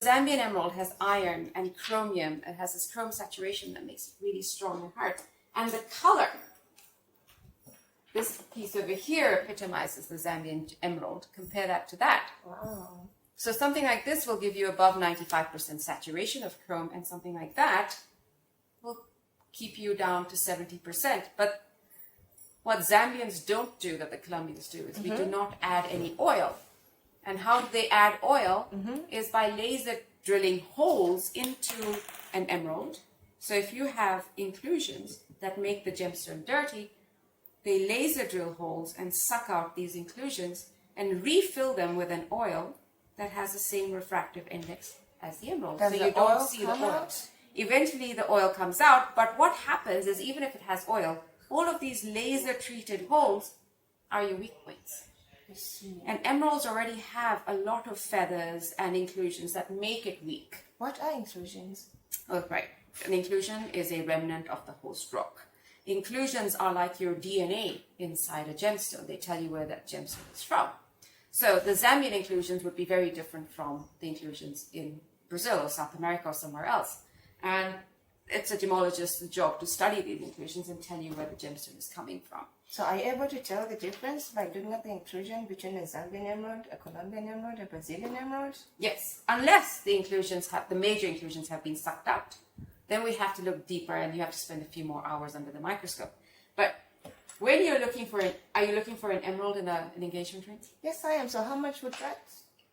Zambian emerald has iron and chromium. It has this chrome saturation that makes it really strong and hard. And the color, this piece over here epitomizes the Zambian emerald. Compare that to that. Wow. So something like this will give you above 95% saturation of chrome, and something like that will keep you down to 70%. But what Zambians don't do that the Colombians do is we do not add any oil. And how do they add oil is by laser drilling holes into an emerald. So if you have inclusions that make the gemstone dirty, they laser drill holes and suck out these inclusions and refill them with an oil that has the same refractive index as the emerald. Does so the you don't oil see the come oil. out? Eventually the oil comes out, but what happens is even if it has oil, all of these laser treated holes are your weak points. I see. And emeralds already have a lot of feathers and inclusions that make it weak. What are inclusions? Oh, right. An inclusion is a remnant of the host rock. Inclusions are like your DNA inside a gemstone. They tell you where that gemstone is from. So the Zambian inclusions would be very different from the inclusions in Brazil or South America or somewhere else. And it's a gemologist's job to study these inclusions and tell you where the gemstone is coming from. So are you able to tell the difference by looking at the inclusion between a Zambian emerald, a Colombian emerald, a Brazilian emerald? Yes, unless the major inclusions have been sucked out. Then we have to look deeper and you have to spend a few more hours under the microscope. But when you're looking for are you looking for an emerald in an engagement ring? Yes, I am. So how much would that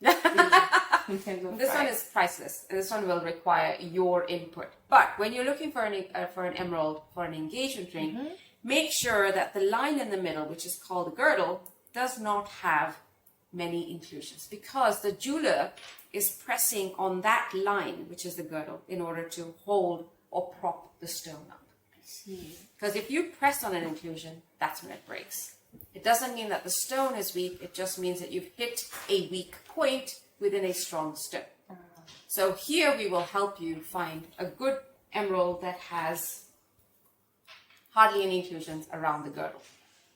be in terms of This price? one is priceless. This one will require your input. But when you're looking for an emerald for an engagement ring, make sure that the line in the middle, which is called the girdle, does not have many inclusions, because the jeweler is pressing on that line, which is the girdle, in order to hold or prop the stone up. Because if you press on an inclusion, that's when it breaks. It doesn't mean that the stone is weak. It just means that you've hit a weak point within a strong stone. So here we will help you find a good emerald that has hardly any inclusions around the girdle.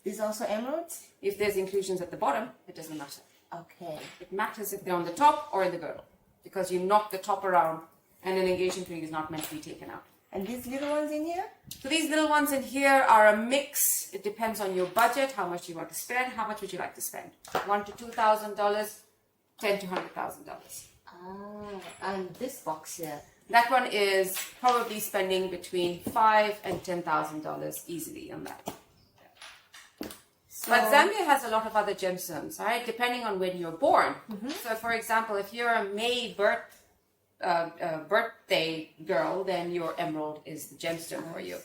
These also emeralds? If there's inclusions at the bottom, it doesn't matter. Okay. It matters if they're on the top or in the girdle, because you knock the top around and an engagement ring is not meant to be taken out. And these little ones in here? So these little ones in here are a mix. It depends on your budget, how much you want to spend. How much would you like to spend? $1,000 to $2,000, $10,000 to $100,000. Ah, and this box here. That one is probably spending between $5,000 and $10,000 easily on that. So, But Zambia has a lot of other gemstones, right? Depending on when you're born. So, for example, if you're a May birthday girl, then your emerald is the gemstone for you.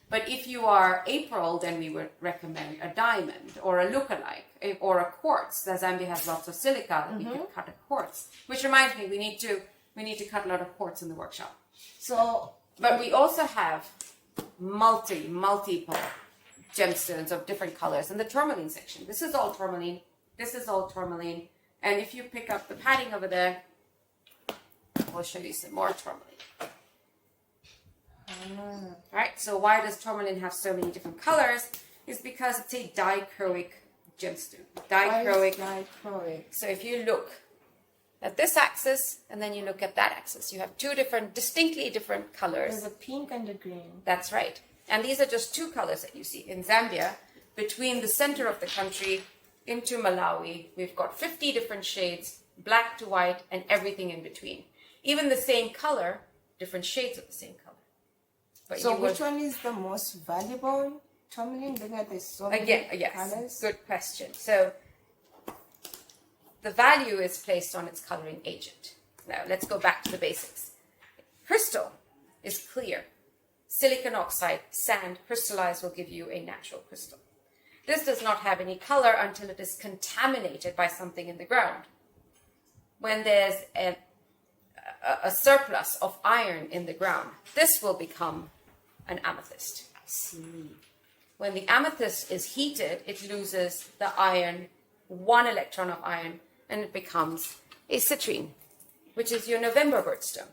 But if you are April, then we would recommend a diamond or a lookalike or a quartz. Zambia has lots of silica that we could cut a quartz. Which reminds me, we need to cut a lot of quartz in the workshop. So, But we also have multiple gemstones of different colors in the tourmaline section. This is all tourmaline. This is all tourmaline. And if you pick up the padding over there, we'll show you some more tourmaline. Right, so why does tourmaline have so many different colors? It's because it's a dichroic gemstone. Dichroic. So if you look at this axis and then you look at that axis, you have two distinctly different colors. there's a pink and a green. That's right. And these are just two colors that you see. In Zambia, between the center of the country into Malawi, we've got 50 different shades, black to white, and everything in between. Even the same color, different shades of the same color. But So which one is the most valuable tourmaline? Looking at this so many yes, colors. good question. So the value is placed on its coloring agent. Now let's go back to the basics. Crystal is clear. Silicon oxide, sand, crystallized will give you a natural crystal. This does not have any color until it is contaminated by something in the ground. When there's a surplus of iron in the ground, this will become an amethyst. When the amethyst is heated, it loses the iron, one electron of iron, and it becomes a citrine, which is your November birthstone.